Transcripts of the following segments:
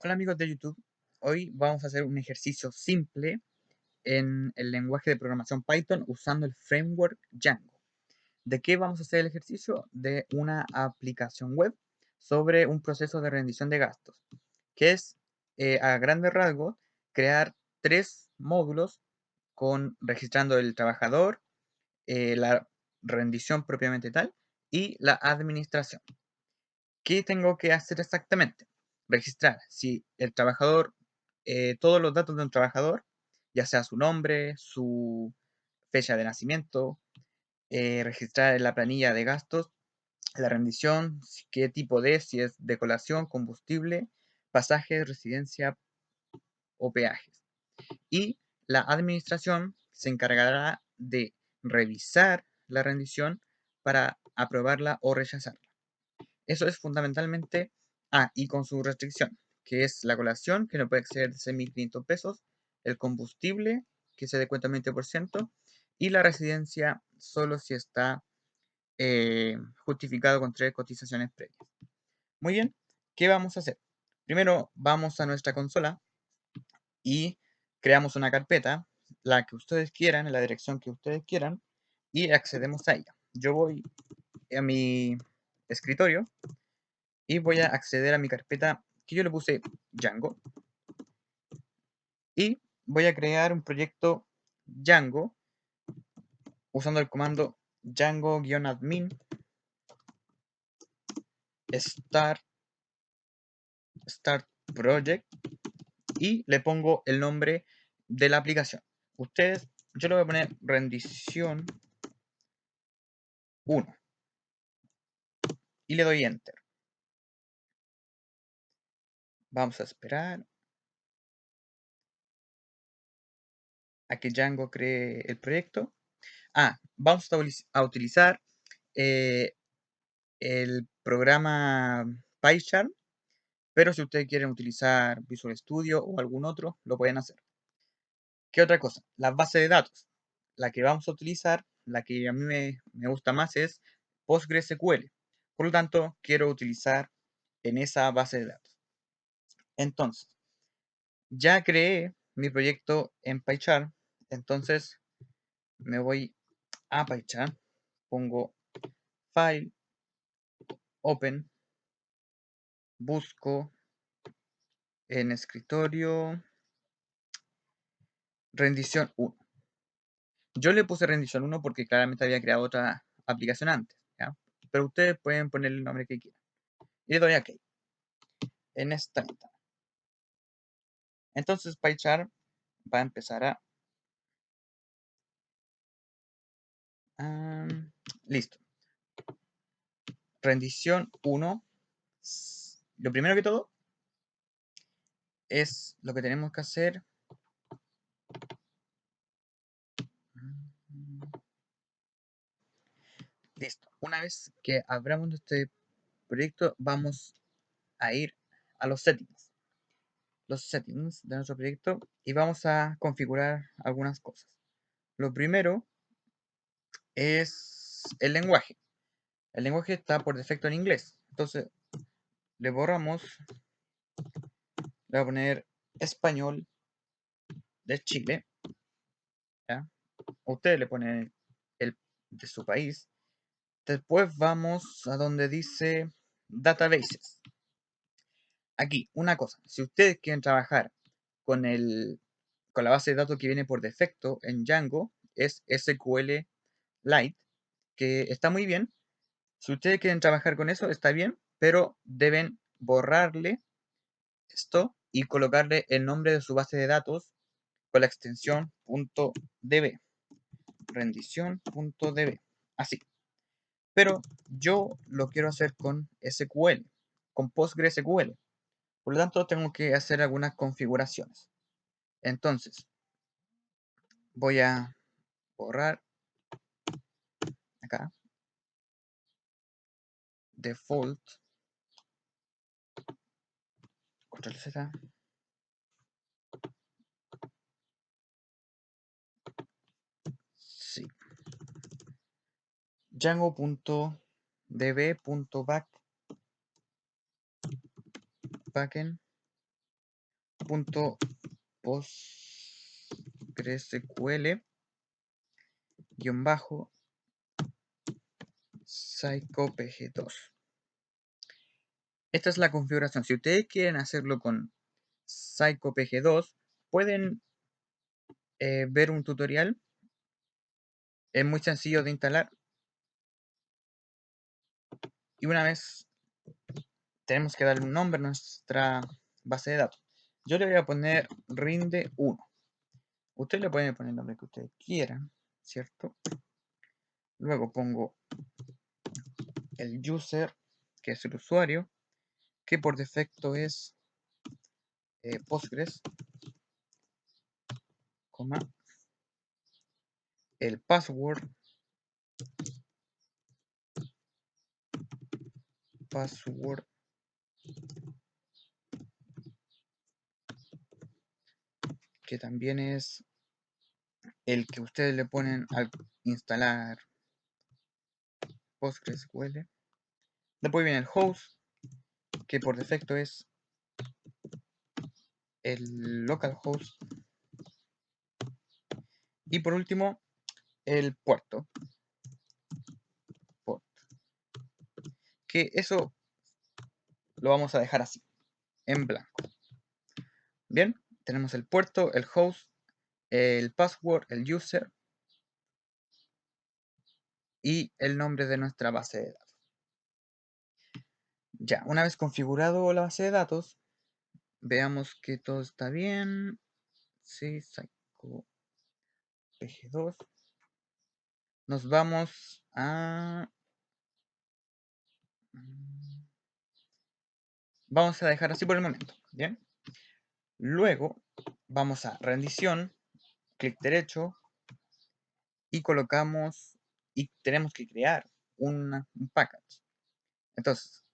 Hola amigos de YouTube, hoy vamos a hacer un ejercicio simple en el lenguaje de programación Python usando el framework Django. ¿De qué vamos a hacer el ejercicio? De una aplicación web sobre un proceso de rendición de gastos, que es a grandes rasgos crear tres módulos registrando el trabajador, la rendición propiamente tal y la administración. ¿Qué tengo que hacer exactamente? Registrar si el trabajador, todos los datos de un trabajador, ya sea su nombre, su fecha de nacimiento, registrar en la planilla de gastos, la rendición, qué tipo si es de colación, combustible, pasajes, residencia o peajes. Y la administración se encargará de revisar la rendición para aprobarla o rechazarla. Eso es fundamentalmente, y con su restricción, que es la colación, que no puede exceder de 6.500 pesos, el combustible, que se descuenta el 20%, y la residencia solo si está justificado con 3 cotizaciones previas. Muy bien, ¿qué vamos a hacer? Primero vamos a nuestra consola y creamos una carpeta, la que ustedes quieran, en la dirección que ustedes quieran, y accedemos a ella. Yo voy a mi escritorio y voy a acceder a mi carpeta que yo le puse Django y voy a crear un proyecto Django usando el comando Django-admin start project y le pongo el nombre de la aplicación. Yo le voy a poner rendición 1 y le doy enter. Vamos a esperar a que Django cree el proyecto. Vamos a utilizar eh, el programa PyCharm, pero si ustedes quieren utilizar Visual Studio o algún otro, lo pueden hacer. ¿Qué otra cosa? La base de datos. La que vamos a utilizar, la que a mí me gusta más es PostgreSQL. Por lo tanto, quiero utilizar en esa base de datos. Entonces, ya creé mi proyecto en PyCharm. Entonces, me voy a PyCharm, pongo File, Open, busco en escritorio rendición 1. Yo le puse rendición 1 porque claramente había creado otra aplicación antes, ¿ya? Pero ustedes pueden ponerle el nombre que quieran. Y le doy OK en esta ventana. Entonces PyCharm va a empezar listo. Rendición 1. Lo primero que todo es lo que tenemos que hacer. Listo. Una vez que abramos este proyecto, vamos a ir a los settings de nuestro proyecto y vamos a configurar algunas cosas. Lo primero es el lenguaje. El lenguaje está por defecto en inglés. Entonces le borramos, le voy a poner español de Chile. ¿Ya? Ustedes le ponen el de su país. Después vamos a donde dice databases. Aquí, una cosa. Si ustedes quieren trabajar con la base de datos que viene por defecto en Django, es SQLite, que está muy bien. Si ustedes quieren trabajar con eso, está bien, pero deben borrarle esto y colocarle el nombre de su base de datos con la extensión .db, rendición.db, así. Pero yo lo quiero hacer con SQL, con PostgreSQL. Por lo tanto, tengo que hacer algunas configuraciones. Entonces, voy a borrar acá default, control Z, sí, django.db.backend punto PostgreSQL guión bajo psycopg2. Esta es la configuración. Si ustedes quieren hacerlo con psycopg2, pueden ver un tutorial. Es muy sencillo de instalar. Y una vez tenemos que darle un nombre a nuestra base de datos. Yo le voy a poner rinde1. Ustedes le pueden poner el nombre que ustedes quieran, ¿cierto? Luego pongo el user, que es el usuario, que por defecto es Postgres, coma, el password, que también es el que ustedes le ponen al instalar PostgreSQL. Después viene el host, que por defecto es el localhost. Y por último, el puerto. Que eso lo vamos a dejar así, en blanco. Bien, tenemos el puerto, el host, el password, el user y el nombre de nuestra base de datos. Ya, una vez configurado la base de datos, veamos que todo está bien. Sí, psycopg2. Nos vamos a... Vamos a dejar así por el momento, ¿bien? Luego vamos a rendición, clic derecho y colocamos y tenemos que crear un package. Entonces,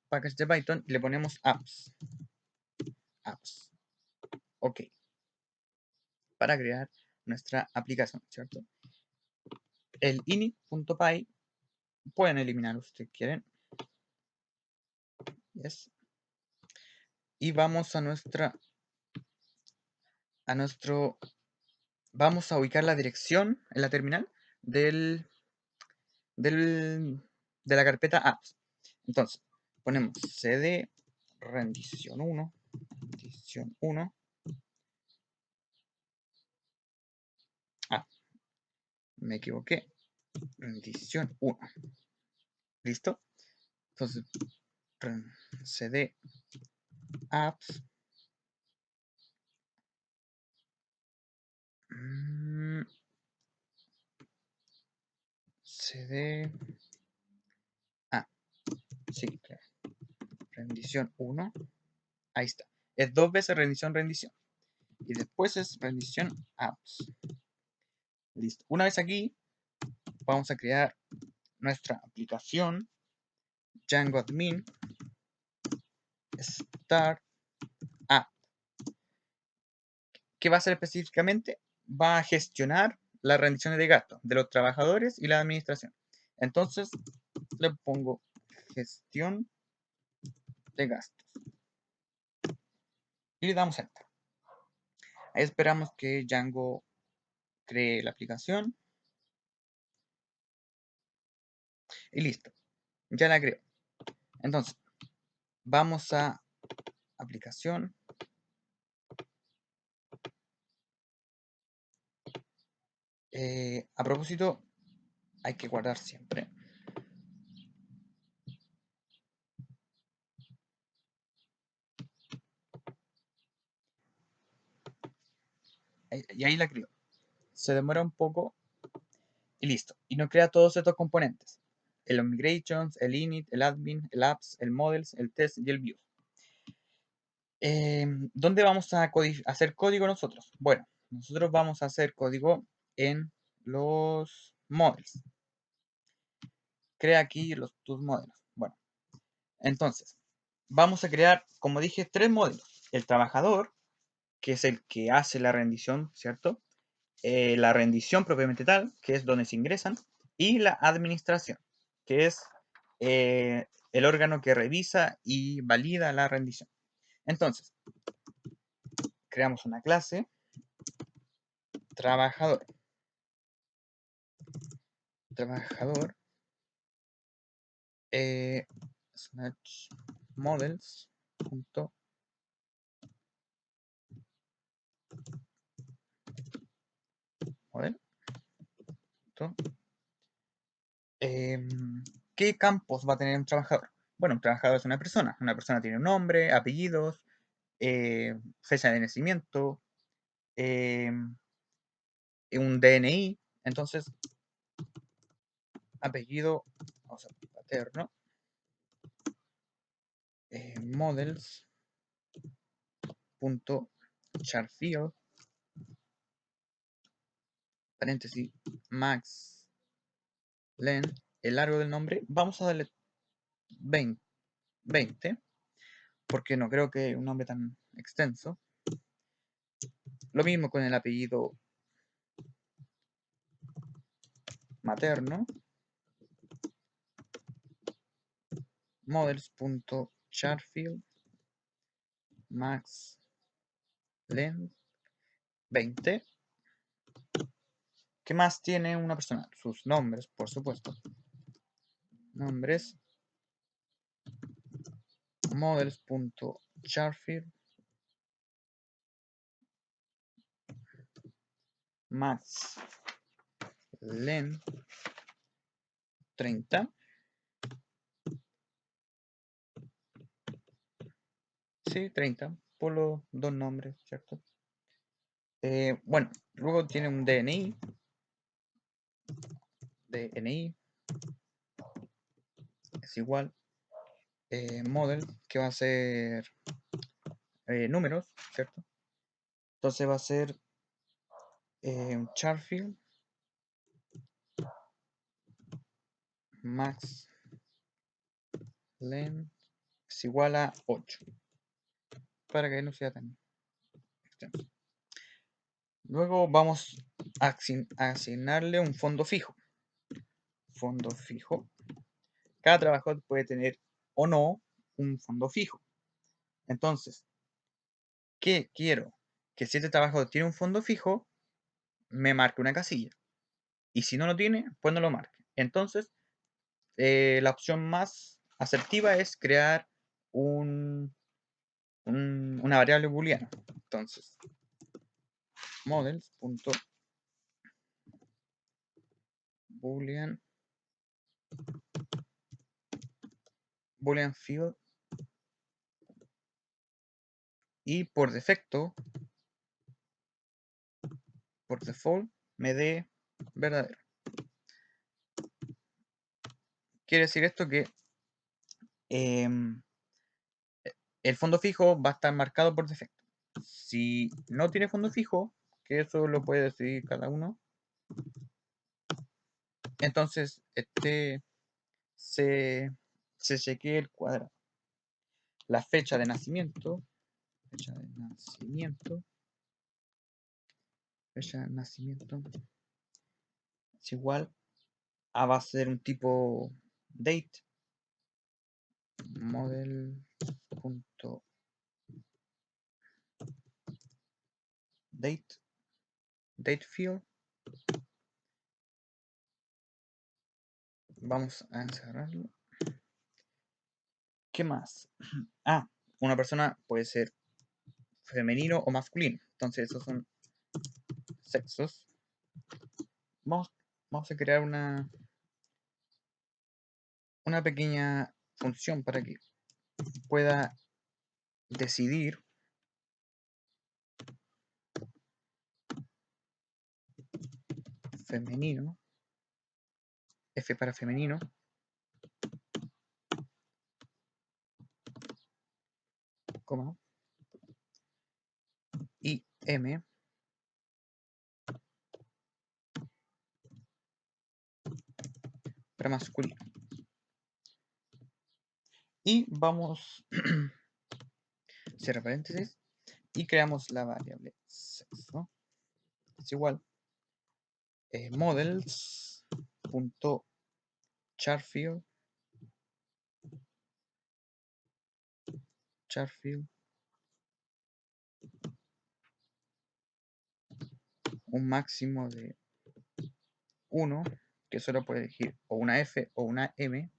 package de Python y le ponemos apps. Ok. Para crear nuestra aplicación, ¿cierto? El init.py pueden eliminar si quieren. Yes. Y vamos a vamos a ubicar la dirección en la terminal de la carpeta apps. Entonces, ponemos cd rendición 1, me equivoqué, rendición 1. ¿Listo? Entonces, cd apps cd sí, claro. Rendición 1. Ahí está. Es 2 veces rendición. Y después es rendición apps. Listo. Una vez aquí, vamos a crear nuestra aplicación Django Admin Start App. ¿Qué va a hacer específicamente? Va a gestionar las rendiciones de gastos de los trabajadores y la administración. Entonces, le pongo gestión de gastos. Y le damos Enter. Ahí esperamos que Django cree la aplicación. Y listo. Ya la creo. Entonces, vamos a aplicación. A propósito, hay que guardar siempre. Y ahí la creo. Se demora un poco y listo. Y nos crea todos estos componentes. El migrations, el init, el admin, el apps, el models, el test y el view. ¿Dónde vamos a hacer código nosotros? Bueno, nosotros vamos a hacer código en los models. Crea aquí tus modelos. Bueno, entonces, vamos a crear, como dije, 3 modelos. El trabajador, que es el que hace la rendición, ¿cierto? La rendición propiamente tal, que es donde se ingresan, y la administración, que es el órgano que revisa y valida la rendición. Entonces, creamos una clase trabajador. Trabajador slash models punto model punto, ¿qué campos va a tener un trabajador? Bueno, un trabajador es una persona. Una persona tiene un nombre, apellidos, fecha de nacimiento, un DNI. Entonces, apellido, vamos a paterno, models.charfield, paréntesis, Max Len, el largo del nombre, vamos a darle 20, porque no creo que un nombre tan extenso. Lo mismo con el apellido materno, models.charfield, Max Len, 20. ¿Qué más tiene una persona? Sus nombres, por supuesto. Nombres, models.charfield, Max Len, 30. Sí, 30, por los dos nombres, ¿cierto? Bueno, luego tiene un DNI. DNI es igual. Model, que va a ser números, ¿cierto? Entonces va a ser Charfield Max Len es igual a 8, para que no sea tan extenso. Luego vamos a asignarle un fondo fijo. Fondo fijo. Cada trabajador puede tener o no un fondo fijo. Entonces, ¿qué quiero? Que si este trabajador tiene un fondo fijo, me marque una casilla. Y si no lo tiene, pues no lo marque. Entonces, la opción más asertiva es crear una variable booleana. Entonces, models.boolean field, y por defecto, por default, me dé verdadero. Quiere decir esto que el fondo fijo va a estar marcado por defecto. Si no tiene fondo fijo, que eso lo puede decidir cada uno, entonces se chequea el cuadrado. La fecha de nacimiento, fecha de nacimiento es igual a, va a ser un tipo date, date field. Vamos a encerrarlo. ¿Qué más? Una persona puede ser femenino o masculino. Entonces esos son sexos. Vamos a crear una pequeña función para que pueda decidir femenino, F para femenino, coma, y M para masculino. Y vamos, cierra paréntesis, y creamos la variable sexo. Es igual models.charfield un máximo de 1, que solo puede elegir o una F o una M,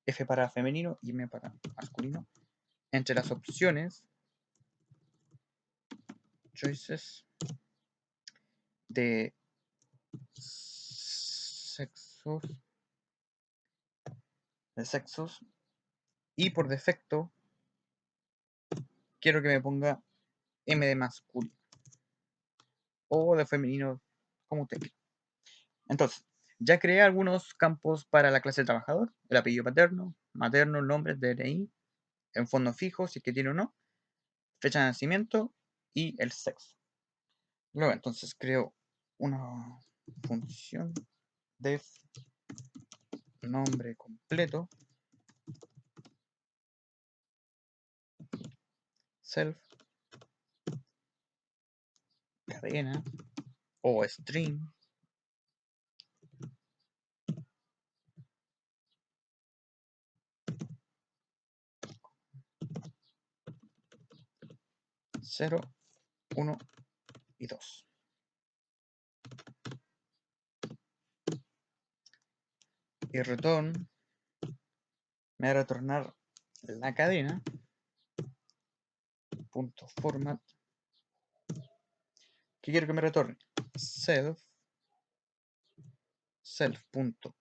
F para femenino y M para masculino, entre las opciones choices de sexos, y por defecto quiero que me ponga M de masculino o de femenino, como usted quiera. Entonces, ya creé algunos campos para la clase de trabajador: el apellido materno, el nombre, DNI, en fondo fijo, si es que tiene o no, fecha de nacimiento y el sexo. Luego, entonces, creo una función de nombre completo, self, cadena o string, cero, 1 y 2. Y return me va a retornar la cadena punto format, que quiero que me retorne self punto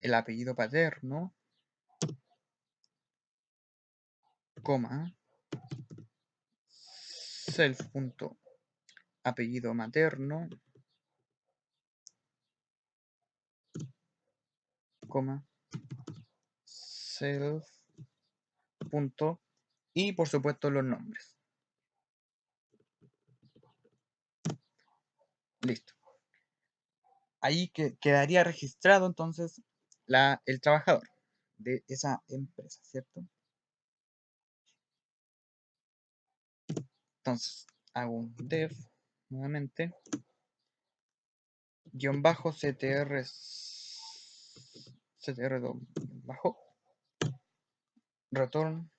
el apellido paterno, coma, self punto apellido materno, coma, self punto, y por supuesto los nombres. Listo. Ahí quedaría registrado entonces el trabajador de esa empresa, ¿cierto? Entonces hago un dev nuevamente, guión bajo ctr bajo return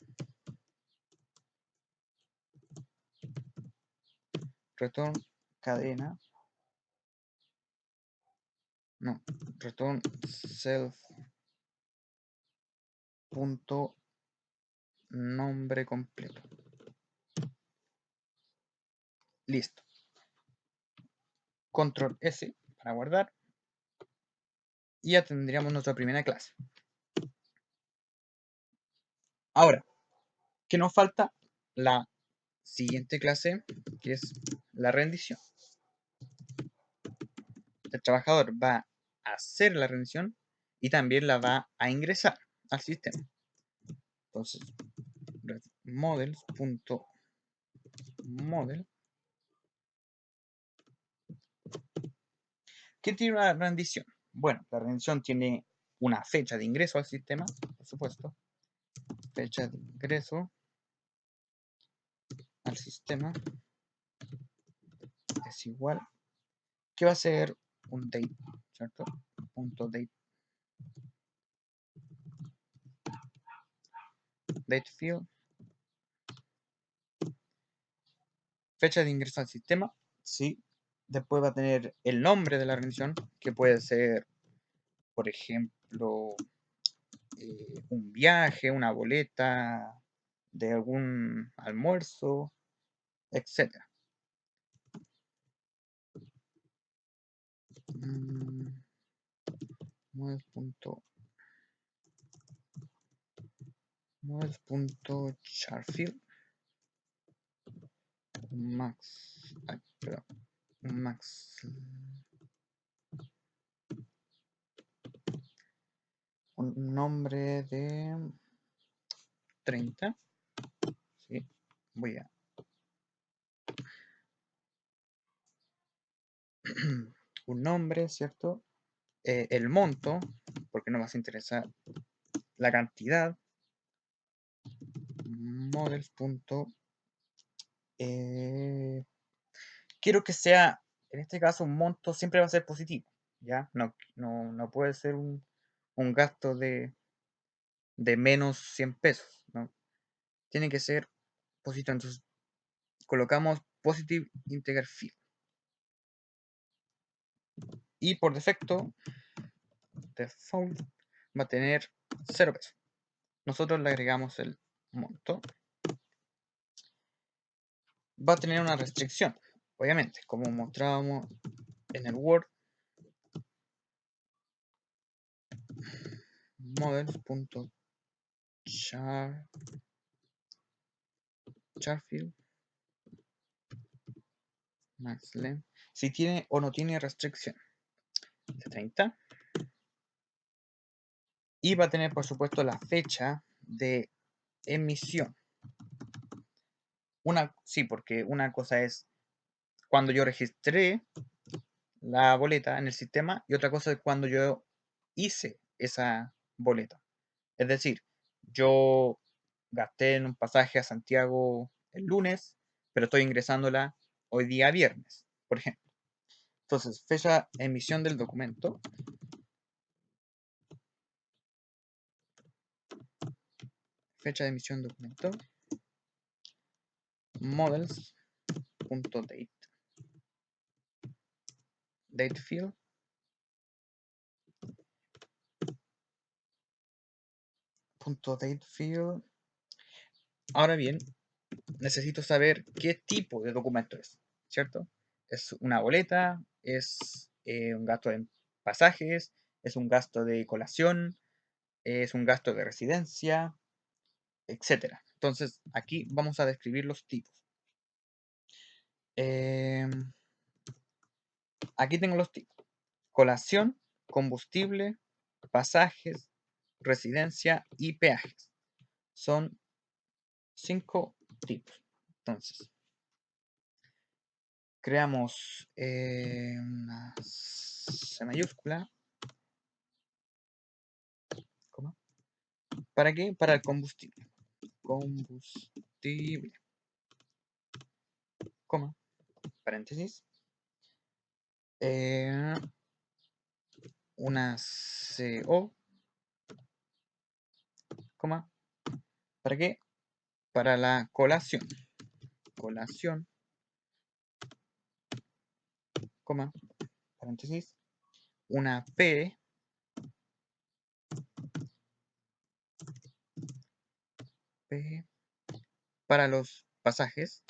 cadena, no, return self punto nombre completo. Listo. Control S para guardar y ya tendríamos nuestra primera clase. Ahora, ¿qué nos falta? La siguiente clase, que es la rendición. El trabajador va a hacer la rendición y también la va a ingresar al sistema. Entonces, models.model. ¿Qué tiene una rendición? Bueno, la rendición tiene una fecha de ingreso al sistema, por supuesto. Fecha de ingreso al sistema es igual, que va a ser un date, ¿cierto? Punto date field. Fecha de ingreso al sistema, sí. Después va a tener el nombre de la rendición, que puede ser, por ejemplo, un viaje, una boleta de algún almuerzo, etc. Models.charfield un nombre de 30. ¿Sí? Voy a un nombre, ¿cierto? El monto, porque no vas a interesar la cantidad. Models. Quiero que sea, en este caso, un monto siempre va a ser positivo, ¿ya? No puede ser un gasto de menos 100 pesos, ¿no? Tiene que ser positivo. Entonces colocamos positive integer field. Y por defecto, default, va a tener 0 pesos. Nosotros le agregamos el monto. Va a tener una restricción, obviamente, como mostrábamos en el Word. Models.charfield max length, si tiene o no tiene restricción de 30. Y va a tener, por supuesto, la fecha de emisión. Sí, porque una cosa es cuando yo registré la boleta en el sistema y otra cosa es cuando yo hice esa boleta. Es decir, yo gasté en un pasaje a Santiago el lunes, pero estoy ingresándola hoy día viernes, por ejemplo. Entonces, fecha de emisión del documento. Fecha de emisión del documento. Models.date. Date field. .date field. Ahora bien, necesito saber qué tipo de documento es, ¿cierto? ¿Es una boleta? ¿Es un gasto en pasajes? ¿Es un gasto de colación? ¿Es un gasto de residencia? Etcétera. Entonces, aquí vamos a describir los tipos. Aquí tengo los tipos. Colación, combustible, pasajes, residencia y peajes. Son 5 tipos. Entonces, creamos una C mayúscula. ¿Cómo? ¿Para qué? Para el combustible. Combustible. Coma. Paréntesis. Una CO. Coma. ¿Para qué? Para la colación. Colación. Coma. Paréntesis. Una P. P. Para los pasajes.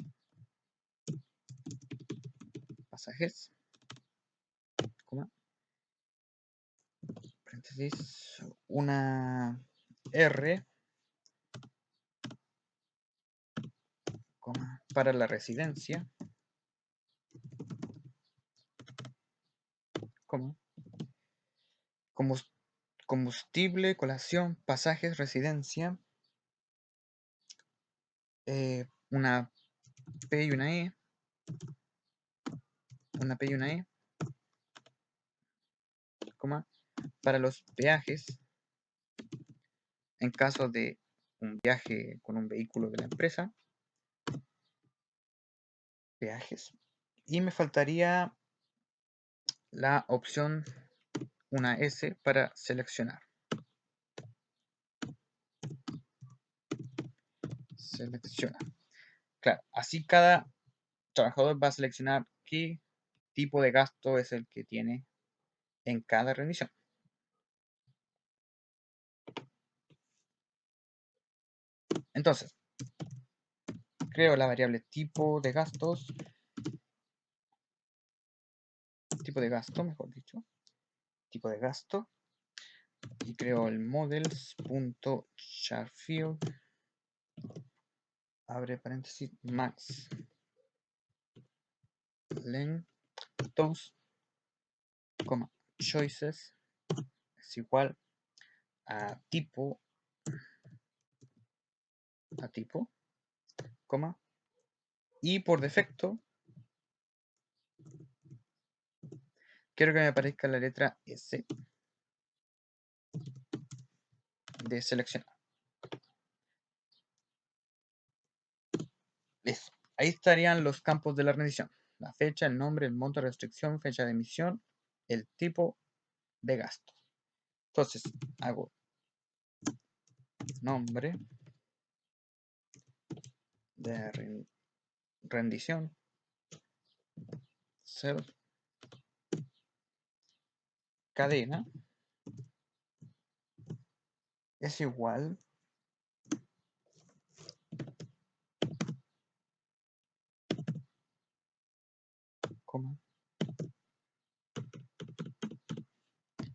Pasajes. Coma. Paréntesis. Una R. Coma. Para la residencia. Coma. Combustible, colación, pasajes, residencia. Una P y una E. Una P y una E. Coma. Para los peajes. En caso de un viaje con un vehículo de la empresa. Peajes. Y me faltaría la opción una S para seleccionar. Selecciona. Claro, así cada trabajador va a seleccionar qué tipo de gasto es el que tiene en cada rendición. Entonces, creo la variable tipo de gastos, mejor dicho, tipo de gasto, y creo el models.charfield, abre paréntesis, max length, choices es igual a tipo, coma, y por defecto quiero que me aparezca la letra S de seleccionar. Listo. Ahí estarían los campos de la rendición. La fecha, el nombre, el monto de restricción, fecha de emisión, el tipo de gasto. Entonces, hago nombre de rendición, self, cadena es igual coma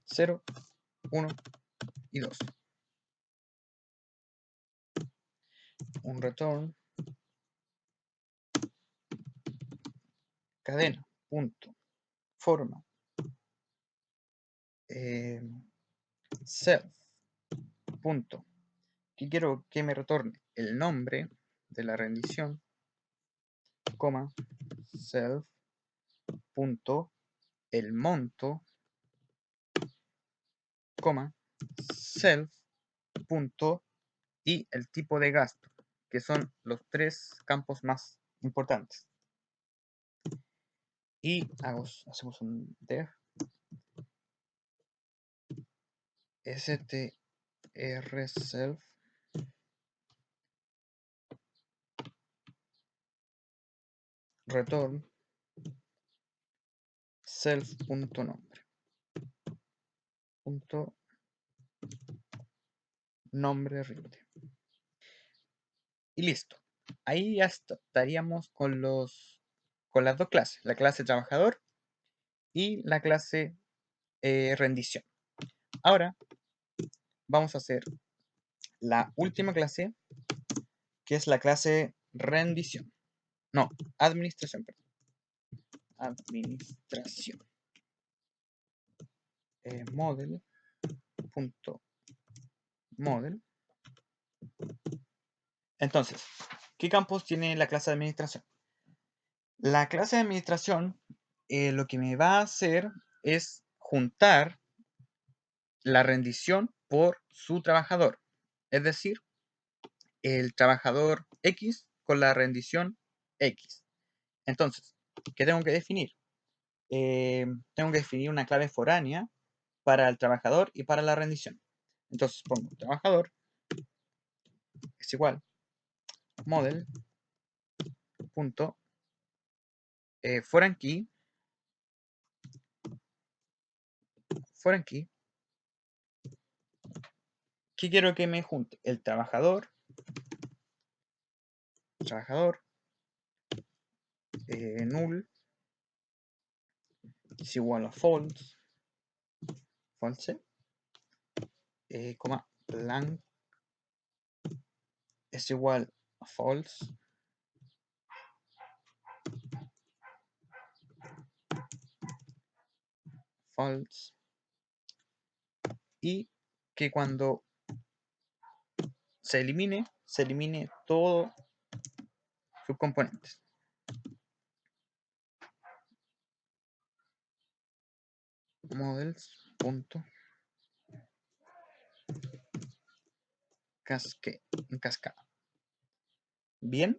0, 1 y 2. Un return cadena punto forma self punto que quiero que me retorne el nombre de la rendición, coma self punto el monto, coma self punto y el tipo de gasto, que son los tres campos más importantes. Y hacemos un def str self return self.nombre punto nombre rinde. Y listo. Ahí ya estaríamos con las dos clases, la clase trabajador y la clase rendición. Ahora vamos a hacer la última clase, que es la clase rendición. No, administración, perdón. Administración. Model. Entonces, ¿qué campos tiene la clase de administración? La clase de administración lo que me va a hacer es juntar la rendición por su trabajador. Es decir, el trabajador X con la rendición X. Entonces, ¿qué tengo que definir? Tengo que definir una clave foránea para el trabajador y para la rendición. Entonces pongo trabajador es igual model punto foreign key que quiero que me junte el trabajador null es igual a false coma blank es igual a false y que cuando se elimine todos sus componentes. Models punto en cascada. Bien.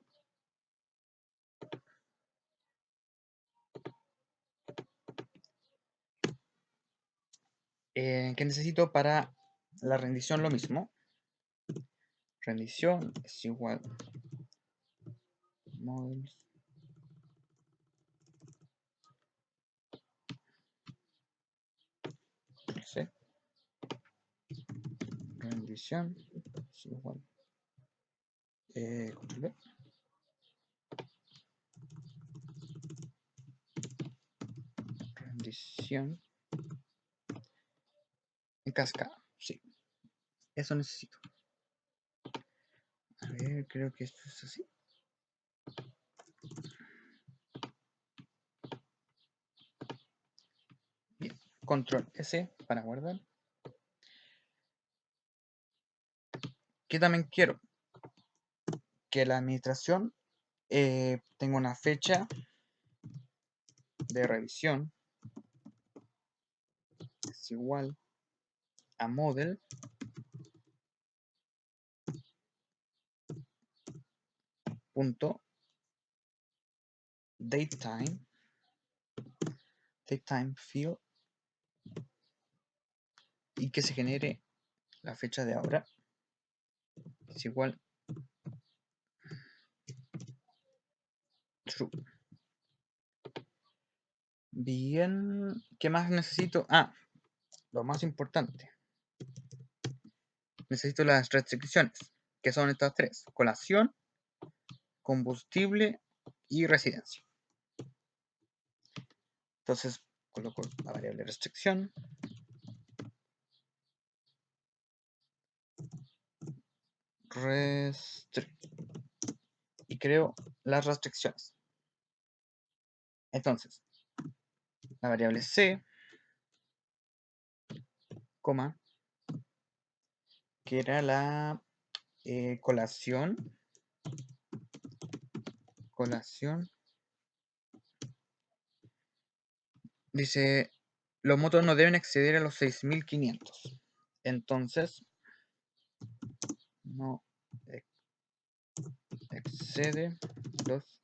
¿Qué necesito para la rendición? Lo mismo. Rendición es igual models C. Rendición es igual control B. Rendición en cascada. Sí, eso necesito. A ver, creo que esto es así. Bien, control S para guardar. Que también quiero que la administración tenga una fecha de revisión es igual a model punto datetime field y que se genere la fecha de ahora es igual true. Bien, ¿qué más necesito? lo más importante, necesito las restricciones, que son estas tres: colación, combustible y residencia. Entonces coloco la variable restricción, y creo las restricciones. Entonces, la variable c, coma, que era la colación, dice, los montos no deben exceder a los 6.500. Entonces, no excede los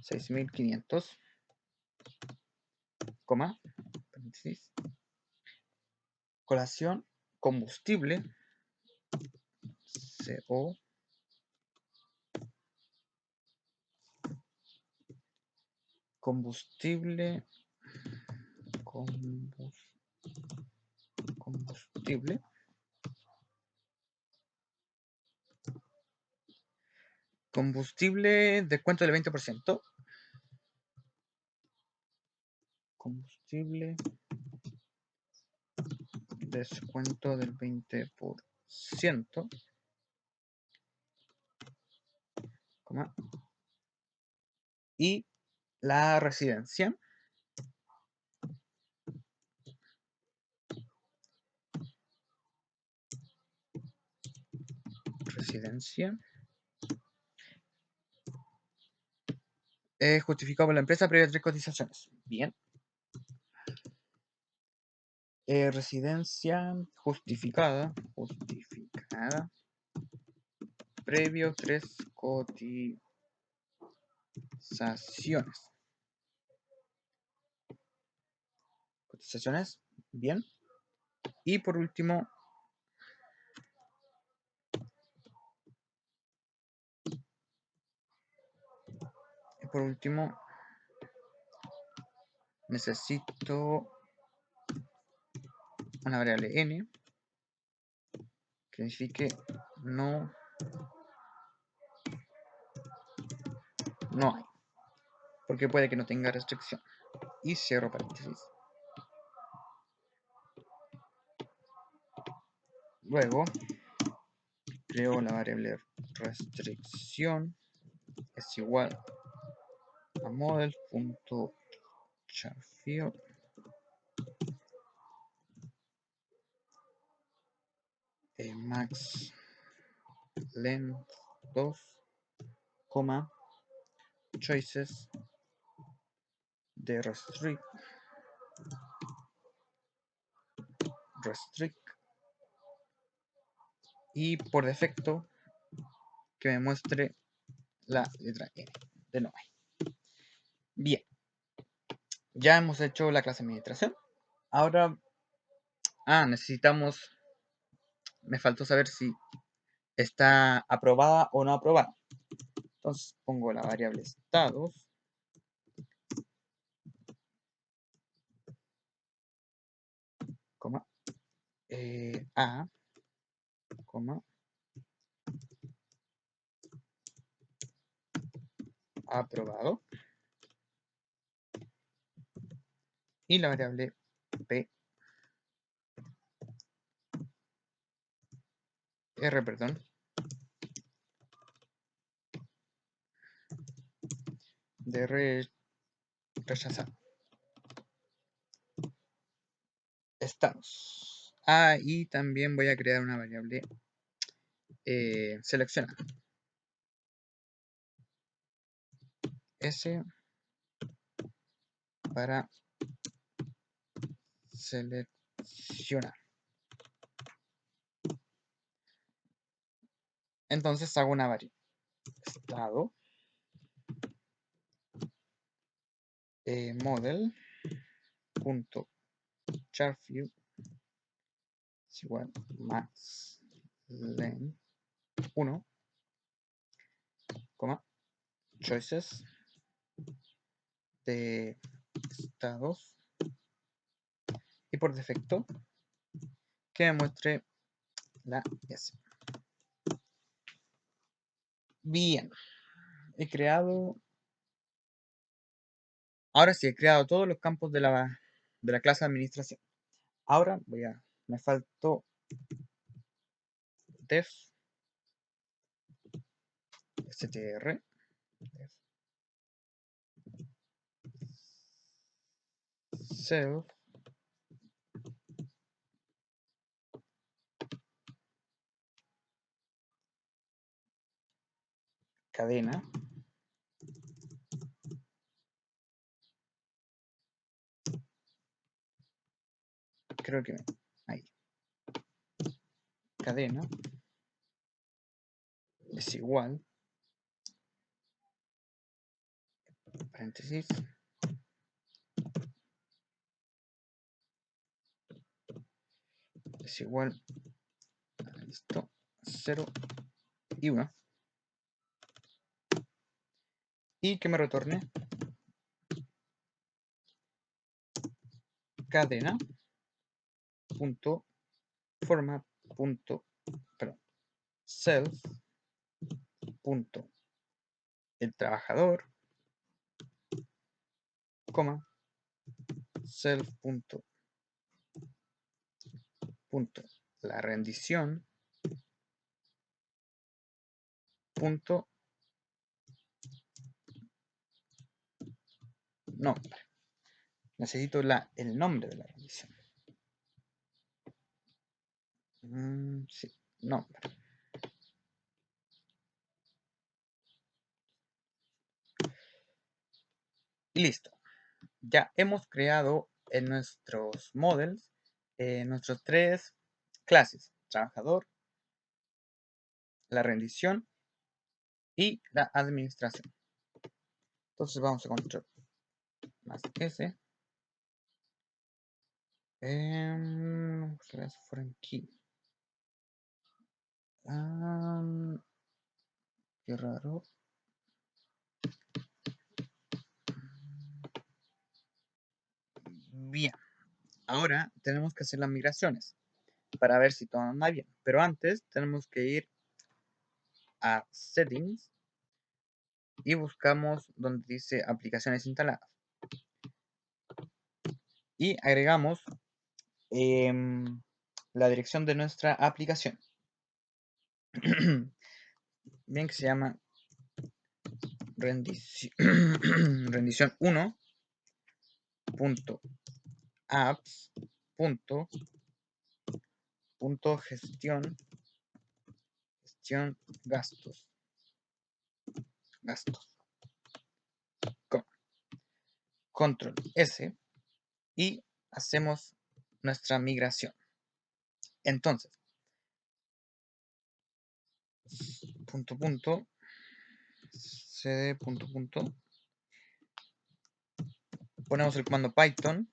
6.500, coma, paréntesis, colación, combustible, CO, combustible, descuento del 20%, combustible, descuento del 20%, coma, y la residencia, justificado por la empresa previa 3 cotizaciones. Bien. Residencia justificada, previo 3 cotizaciones. Bien. Y por último, necesito una variable n que signifique no hay, porque puede que no tenga restricción. Y cierro paréntesis. Luego creo la variable restricción es igual a model.charfield max length 2, choices de restrict y por defecto que me muestre la letra N de no hay. Bien, ya hemos hecho la clase de administración. Ahora necesitamos, me faltó saber si está aprobada o no aprobada. Entonces pongo la variable estados, coma, a, coma, aprobado, y la variable p, r, perdón, de rechazado. Estados. Y también voy a crear una variable seleccionada. S para seleccionar. Entonces hago una variable estado model.charview es igual max len 1, choices de estados, y por defecto que me muestre la S. Bien, he creado. Ahora sí, he creado todos los campos de la clase de administración. Ahora me faltó def str def self cadena creo que ahí cadena es igual paréntesis es igual listo 0 y 1 y que me retorne cadena punto forma punto perdón, self punto el trabajador coma self punto la rendición punto nombre. Necesito el nombre de la rendición. Sí, nombre. Y listo. Ya hemos creado en nuestros models nuestras 3 clases. Trabajador, la rendición y la administración. Entonces vamos a control más S. Aquí. Qué raro. Bien. Ahora tenemos que hacer las migraciones para ver si todo anda bien. Pero antes tenemos que ir a Settings y buscamos donde dice aplicaciones instaladas. Y agregamos la dirección de nuestra aplicación. Bien, que se llama rendición, rendición 1.apps.gestión gastos. Control S y hacemos nuestra migración. Entonces, cd ponemos el comando python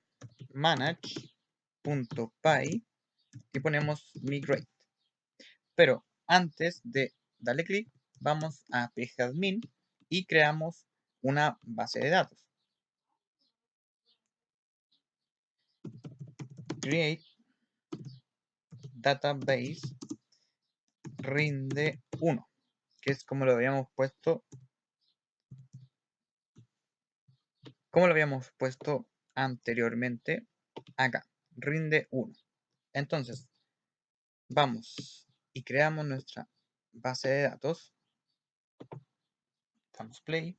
manage.py y ponemos migrate. Pero antes de darle clic, vamos a phadmin y creamos una base de datos. Create database rinde 1, que es como lo habíamos puesto anteriormente acá, rinde 1. Entonces, vamos y creamos nuestra base de datos. Damos play.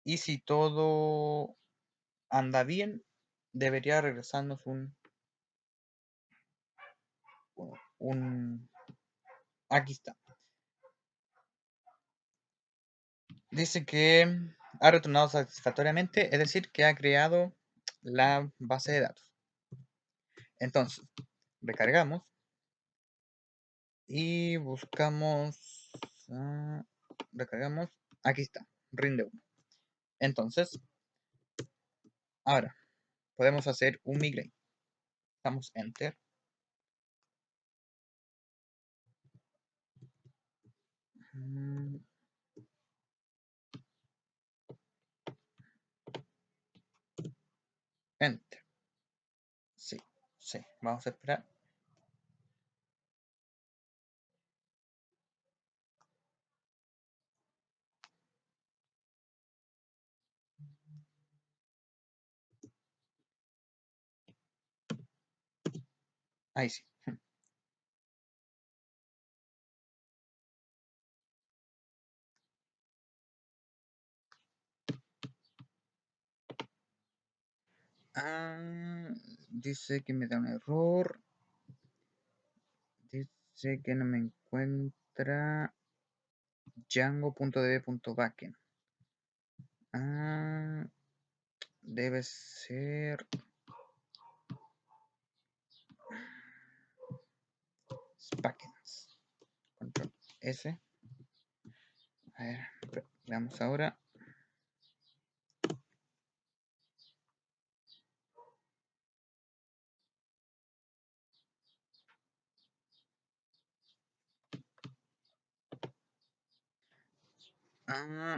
Y si todo anda bien, debería regresarnos aquí está. Dice que ha retornado satisfactoriamente, es decir, que ha creado la base de datos. Entonces, recargamos y buscamos, recargamos, aquí está, rinde 1. Entonces, ahora podemos hacer un migrate. Damos enter. Enter. Sí, sí. Vamos a esperar. Ahí sí. Dice que me da un error. Dice que no me encuentra django.db.backend. Debe ser backends. Control S. A ver, veamos ahora.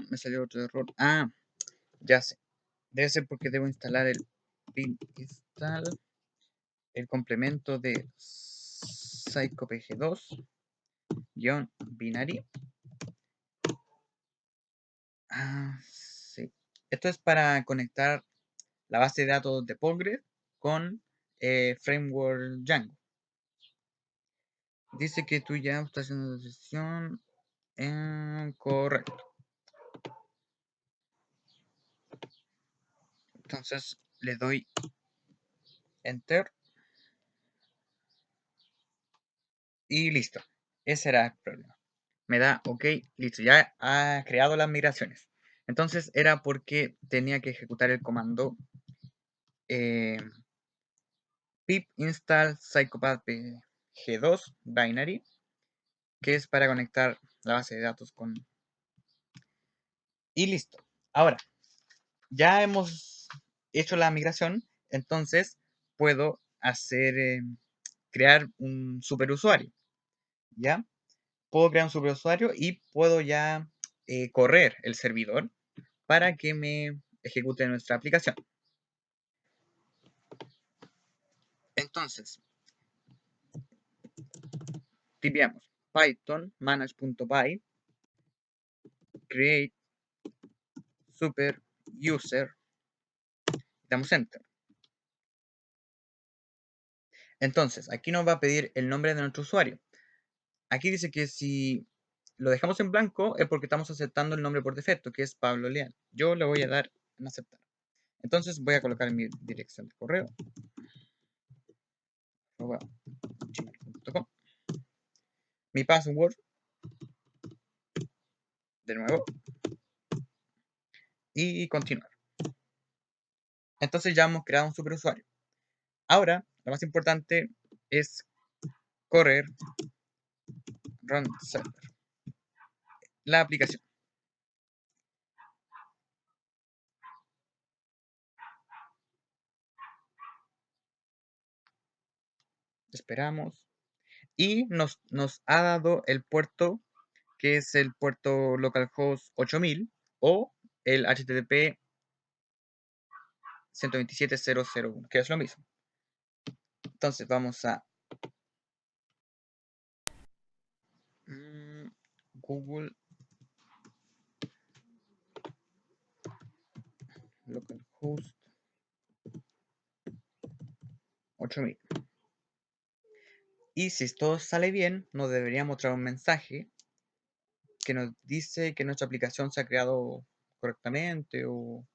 Me salió otro error. Ya sé. Debe ser porque debo instalar el pin install, el complemento de psycopg2-binary. Sí. Esto es para conectar la base de datos de Postgres con Framework Django. Dice que tú ya estás haciendo la sesión. Correcto. Entonces le doy Enter. Y listo. Ese era el problema. Me da OK, listo. Ya ha creado las migraciones. Entonces era porque tenía que ejecutar el comando pip install psychopath g2 binary, que es para conectar la base de datos con... Y listo. Ahora, ya hemos hecho la migración, entonces puedo hacer, crear un superusuario, ¿ya? Puedo crear un superusuario y puedo ya correr el servidor para que me ejecute nuestra aplicación. Entonces, tipeamos python manage.py create super user, damos enter. Entonces, aquí nos va a pedir el nombre de nuestro usuario. Aquí dice que si lo dejamos en blanco es porque estamos aceptando el nombre por defecto, que es Pablo Leal. Yo le voy a dar en aceptar. Entonces voy a colocar mi dirección de correo @gmail.com, mi password de nuevo y continuar. Entonces ya hemos creado un superusuario. Ahora, lo más importante es correr run server, la aplicación. Esperamos y nos ha dado el puerto que es el puerto localhost 8000 o el HTTP 127.0.0.1, que es lo mismo. Entonces vamos a Google localhost 8000. Y si todo sale bien, nos debería mostrar un mensaje que nos dice que nuestra aplicación se ha creado correctamente o...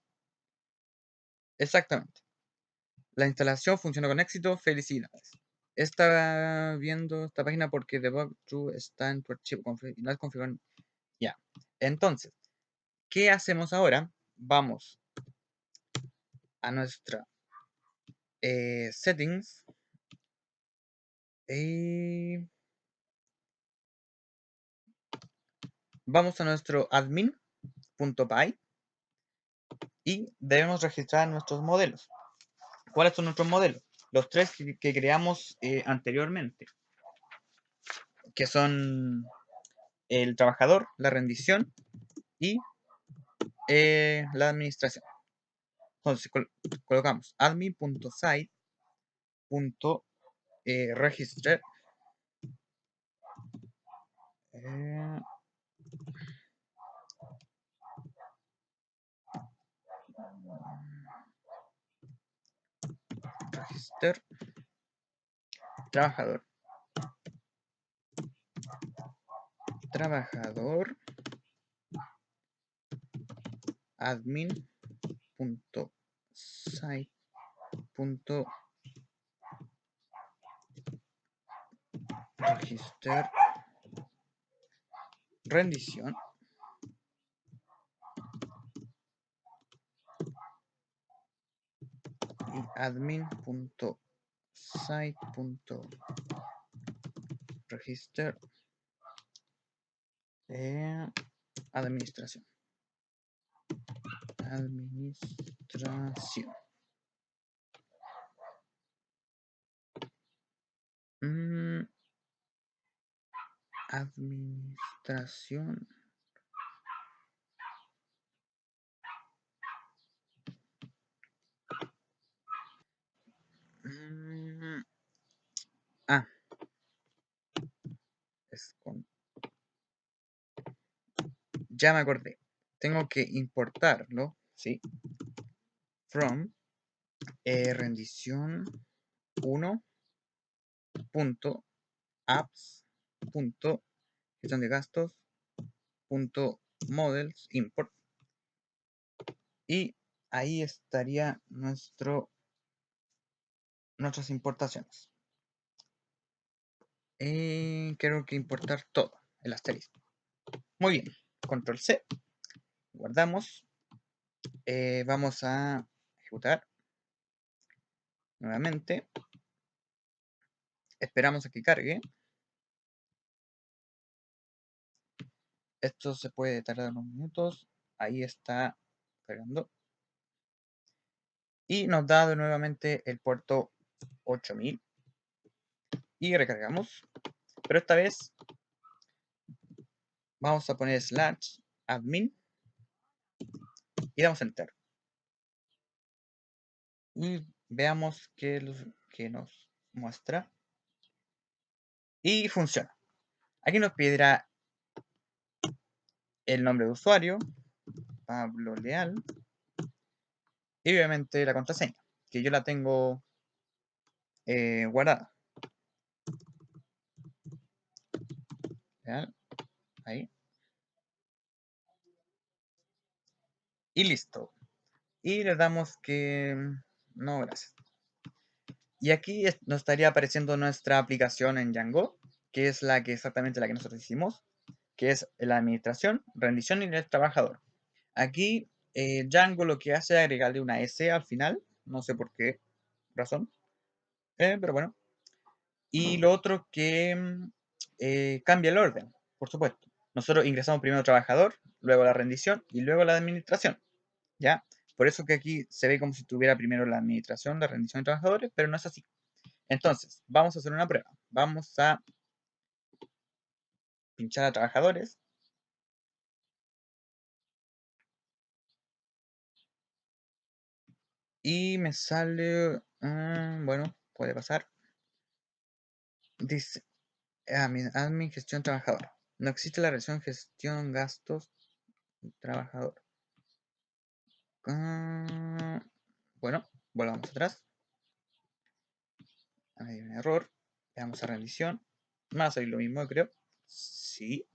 Exactamente. La instalación funcionó con éxito. Felicidades. Está viendo esta página porque debug true está en tu archivo y no es configurado. Ya. Entonces, ¿qué hacemos ahora? Vamos a nuestra settings y vamos a nuestro admin.py y debemos registrar nuestros modelos. ¿Cuáles son nuestros modelos? Los tres que creamos anteriormente, que son el trabajador, la rendición y la administración. Entonces colocamos admin.site.trabajador register register trabajador admin.site.register rendición y admin.site.register administración. Administración. Es con... Ya me acordé. Tengo que importarlo, ¿sí? From rendición 1 punto apps punto gestión de gastos punto models import, y ahí estaría nuestras importaciones. Quiero que importar todo, el asterisco. Muy bien, control C, guardamos. Vamos a ejecutar nuevamente. Esperamos a que cargue. Esto se puede tardar unos minutos. Ahí está cargando. Y nos da nuevamente el puerto 8000. Y recargamos. Pero esta vez vamos a poner /admin y damos enter. Y veamos qué es lo que nos muestra. Y funciona. Aquí nos pedirá el nombre de usuario, Pablo Leal, y obviamente la contraseña, que yo la tengo guardada. Leal, ahí. Y listo. Y le damos que... No, gracias. Y aquí nos estaría apareciendo nuestra aplicación en Django, que es exactamente la que nosotros hicimos, que es la administración, rendición y el trabajador. Aquí Django lo que hace es agregarle una S al final, no sé por qué razón, pero bueno. Y lo otro que cambia el orden, por supuesto. Nosotros ingresamos primero trabajador, luego la rendición y luego la administración, ¿ya? Por eso que aquí se ve como si tuviera primero la administración, la rendición de trabajadores, pero no es así. Entonces, vamos a hacer una prueba. Vamos a pinchar a trabajadores. Y me sale... bueno, puede pasar. Dice, admin gestión trabajador. No existe la relación gestión gastos trabajador. Bueno, volvamos atrás. Hay un error. Veamos a rendición. Va a salir lo mismo, creo. Sí.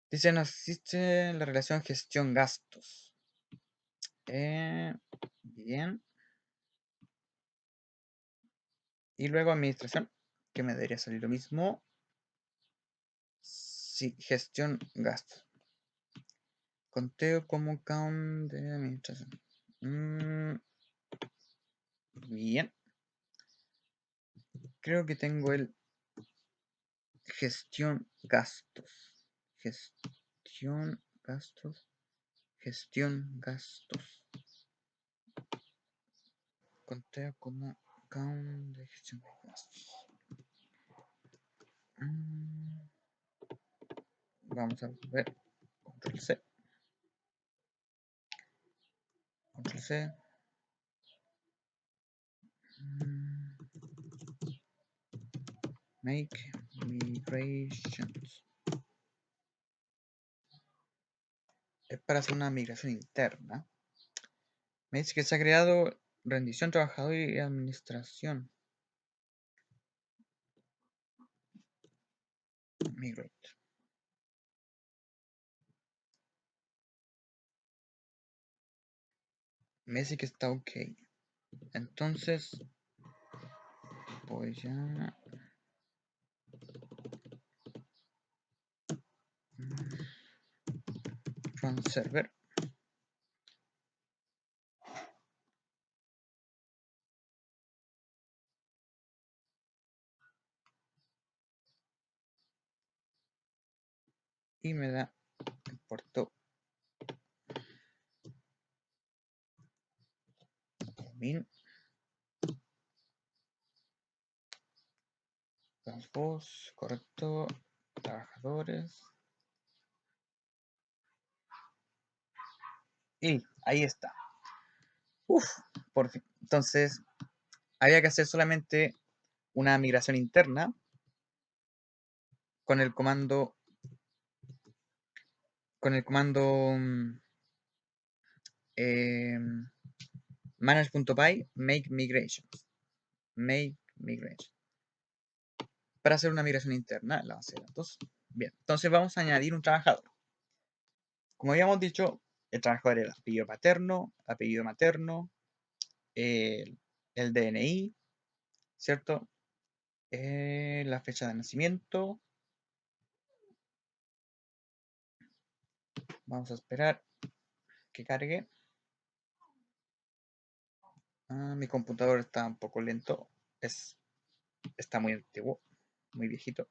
Dice, no existe la relación gestión gastos. Bien. Y luego administración, que me debería salir lo mismo. Sí, gestión gastos. Conteo como count de administración. Bien. Creo que tengo el gestión gastos. Gestión gastos. Gestión gastos. Conteo como count de gestión de gastos. Vamos a ver. Control C. Control C. Make migrations. Es para hacer una migración interna. Me dice que se ha creado rendición, trabajador y administración. Migrate. Me dice que está ok. Entonces voy a run server. Y me da el puerto admin. Las voz, correcto. Trabajadores. Y ahí está. Uf, por fin. Entonces, había que hacer solamente una migración interna con el comando manage.py make migration para hacer una migración interna en la base de datos. Bien, entonces vamos a añadir un trabajador. Como habíamos dicho, el trabajador era apellido paterno, apellido materno, el DNI, ¿cierto? La fecha de nacimiento. Vamos a esperar que cargue. Mi computador está un poco lento. Está muy antiguo, muy viejito.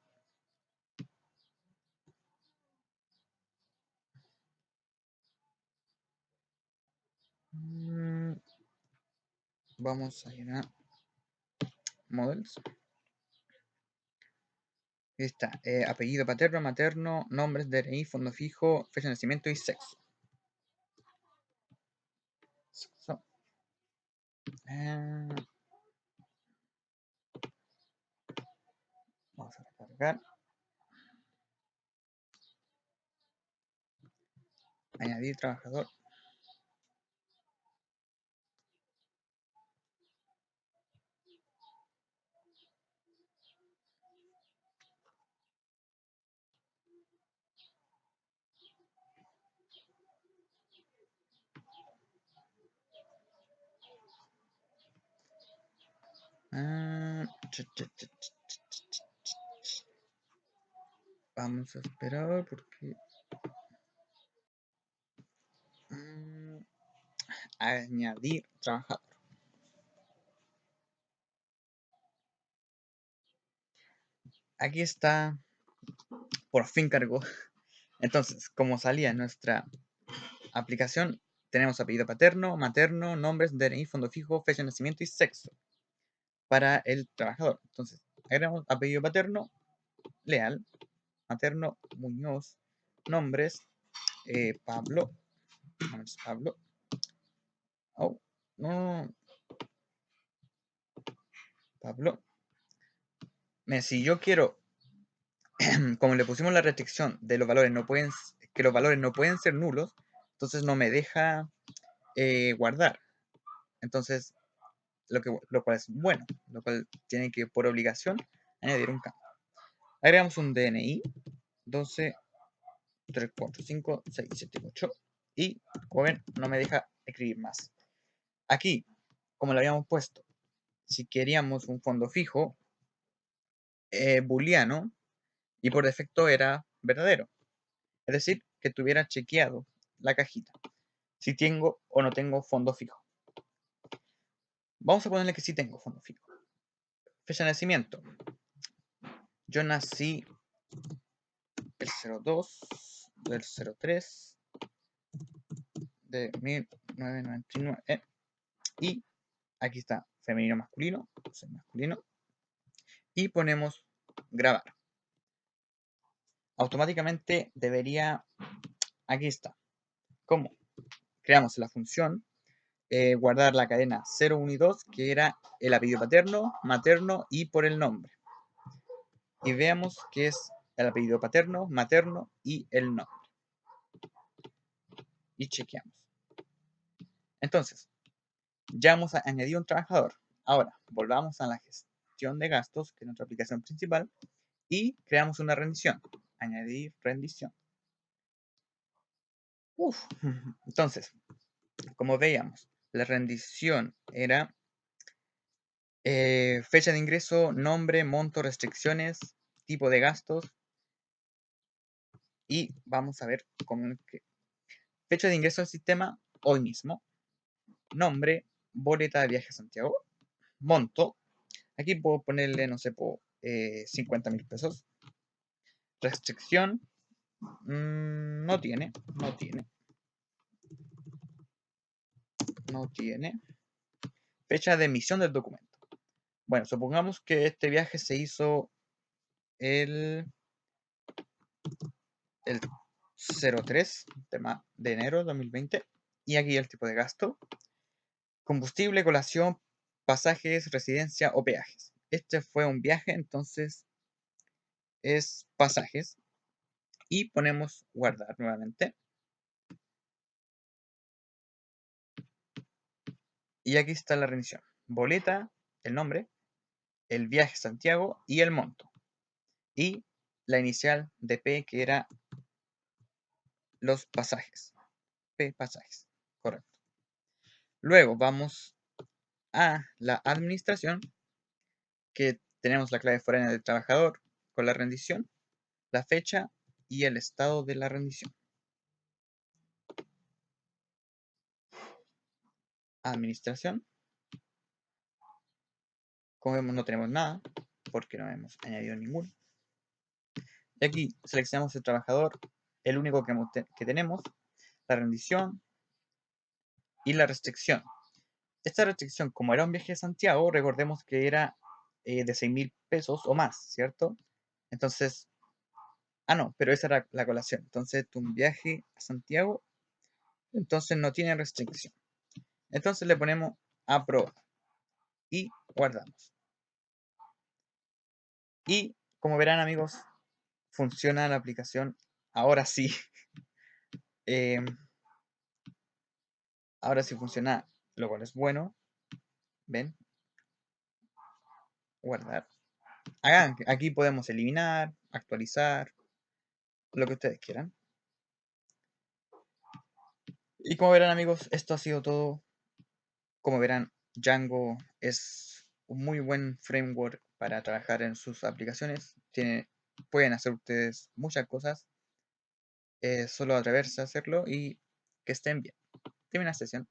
Vamos a llenar models. Ahí está. Apellido paterno, materno, nombres, DNI, fondo fijo, fecha de nacimiento y sexo. Vamos a recargar. Añadir trabajador. Vamos a esperar porque añadir trabajador. Aquí está. Por fin cargó. Entonces, como salía en nuestra aplicación, tenemos apellido paterno, materno, nombres, DNI, fondo fijo, fecha de nacimiento y sexo para el trabajador. Entonces, agregamos apellido paterno, Leal, materno, Muñoz, nombres, Pablo. Pablo. Oh, no. Pablo. Si yo quiero, como le pusimos la restricción de los valores que los valores no pueden ser nulos, entonces no me deja guardar. Entonces, lo cual es bueno, lo cual tiene que por obligación añadir un campo. Agregamos un DNI 12 3 4 5 6 7 8 y como ven no me deja escribir más. Aquí, como lo habíamos puesto, si queríamos un fondo fijo booleano y por defecto era verdadero, es decir, que tuviera chequeado la cajita si tengo o no tengo fondo fijo. Vamos a ponerle que sí tengo fondo fijo. Fecha de nacimiento. Yo nací el 02 del 03 de 1999 y aquí está femenino masculino, y ponemos grabar. Automáticamente debería, aquí está, ¿cómo? Creamos la función guardar la cadena 0, 1 y 2 que era el apellido paterno, materno y por el nombre. y veamos qué es el apellido paterno, materno y el nombre. Y chequeamos. Entonces, ya hemos añadido un trabajador. Ahora, volvamos a la gestión de gastos, que es nuestra aplicación principal, y creamos una rendición. Añadir rendición. Entonces, como veíamos, la rendición era fecha de ingreso, nombre, monto, restricciones, tipo de gastos. Y vamos a ver cómo fecha de ingreso al sistema hoy mismo. Nombre, boleta de viaje a Santiago. Monto. Aquí puedo ponerle, no sé, 50.000 pesos. Restricción. No tiene. Fecha de emisión del documento. Bueno, supongamos que este viaje se hizo el 03 de enero de 2020. Y aquí el tipo de gasto. Combustible, colación, pasajes, residencia o peajes. Este fue un viaje, entonces es pasajes. Y ponemos guardar nuevamente. Y aquí está la rendición. Boleta, el nombre, el viaje a Santiago y el monto. Y la inicial de P, que era los pasajes. P, pasajes. Correcto. Luego vamos a la administración, que tenemos la clave foránea del trabajador con la rendición, la fecha y el estado de la rendición. Administración. Como vemos, no tenemos nada porque no hemos añadido ninguno. Y aquí seleccionamos el trabajador, el único que tenemos, la rendición y la restricción. Esta restricción, como era un viaje a Santiago, recordemos que era de 6.000 pesos o más, ¿cierto? Entonces, no, pero esa era la colación. Entonces, un viaje a Santiago, entonces no tiene restricción. Entonces le ponemos aprobar y guardamos. Y como verán, amigos, funciona la aplicación. Ahora sí. Ahora sí funciona, lo cual es bueno. ¿Ven? Guardar. Aquí podemos eliminar, actualizar, lo que ustedes quieran. Y como verán, amigos, esto ha sido todo. Como verán, Django es un muy buen framework para trabajar en sus aplicaciones. Pueden hacer ustedes muchas cosas. Solo atreverse a hacerlo y que estén bien. Termina la sesión.